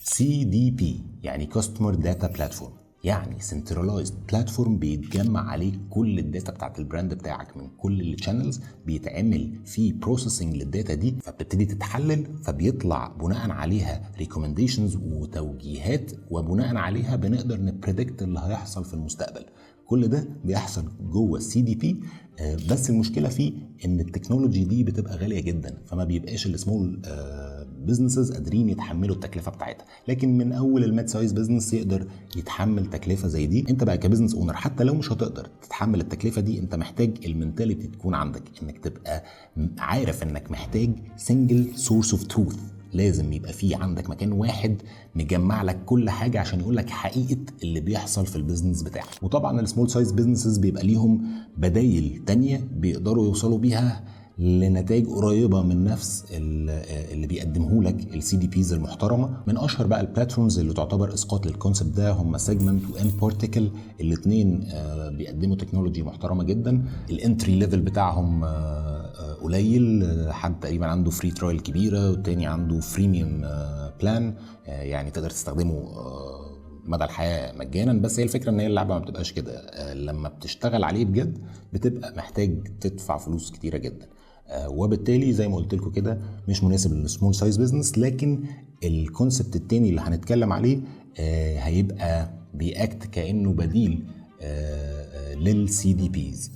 CDP يعني Customer Data Platform، يعني Centralized Platform بيتجمع عليه كل الداتا بتاعت البراند بتاعك من كل الشانلز، بيتعمل فيه بروسيسنج للداتا دي، فبتبتدي تتحلل، فبيطلع بناء عليها ريكومنديشنز وتوجيهات، وبناء عليها بنقدر نبريدكت اللي هيحصل في المستقبل. كل ده بيحصل جوه السي دي بي. بس المشكله فيه ان التكنولوجي دي بتبقى غاليه جدا، فما بيبقاش السمول بزنسز قادرين يتحملوا التكلفه بتاعتها، لكن من اول الميد سايز بزنس يقدر يتحمل تكلفه زي دي. انت بقى كبزنس اونر حتى لو مش هتقدر تتحمل التكلفه دي، انت محتاج المنتاليتي تكون عندك، انك تبقى عارف انك محتاج سنجل سورس اوف تروث. لازم يبقى في عندك مكان واحد مجمع لك كل حاجه عشان يقول لك حقيقه اللي بيحصل في البيزنس بتاعك. وطبعا السمول سايز بيزنسز بيبقى ليهم بدايل تانية بيقدروا يوصلوا بيها لنتائج قريبه من نفس اللي بيقدمه لك السي دي بيز المحترمه. من اشهر بقى البلاتفورمز اللي تعتبر اسقاط للكونسبت ده هم سيجمنت وان بارتيكل، الاثنين بيقدموا تكنولوجي محترمه جدا. الانتري ليفل بتاعهم قليل، حد تقريبا عنده فري ترايل كبيره والتاني عنده فريميوم بلان، يعني تقدر تستخدمه مدى الحياه مجانا. بس هي الفكره ان هي اللعبه ما بتبقاش كده، لما بتشتغل عليه بجد بتبقى محتاج تدفع فلوس كتيره جدا، وبالتالي زي ما قلت لكم كده مش مناسب للسمول سايز بزنس. لكن الكونسبت التاني اللي هنتكلم عليه هيبقى بيأكت كأنه بديل للسي دي بيز.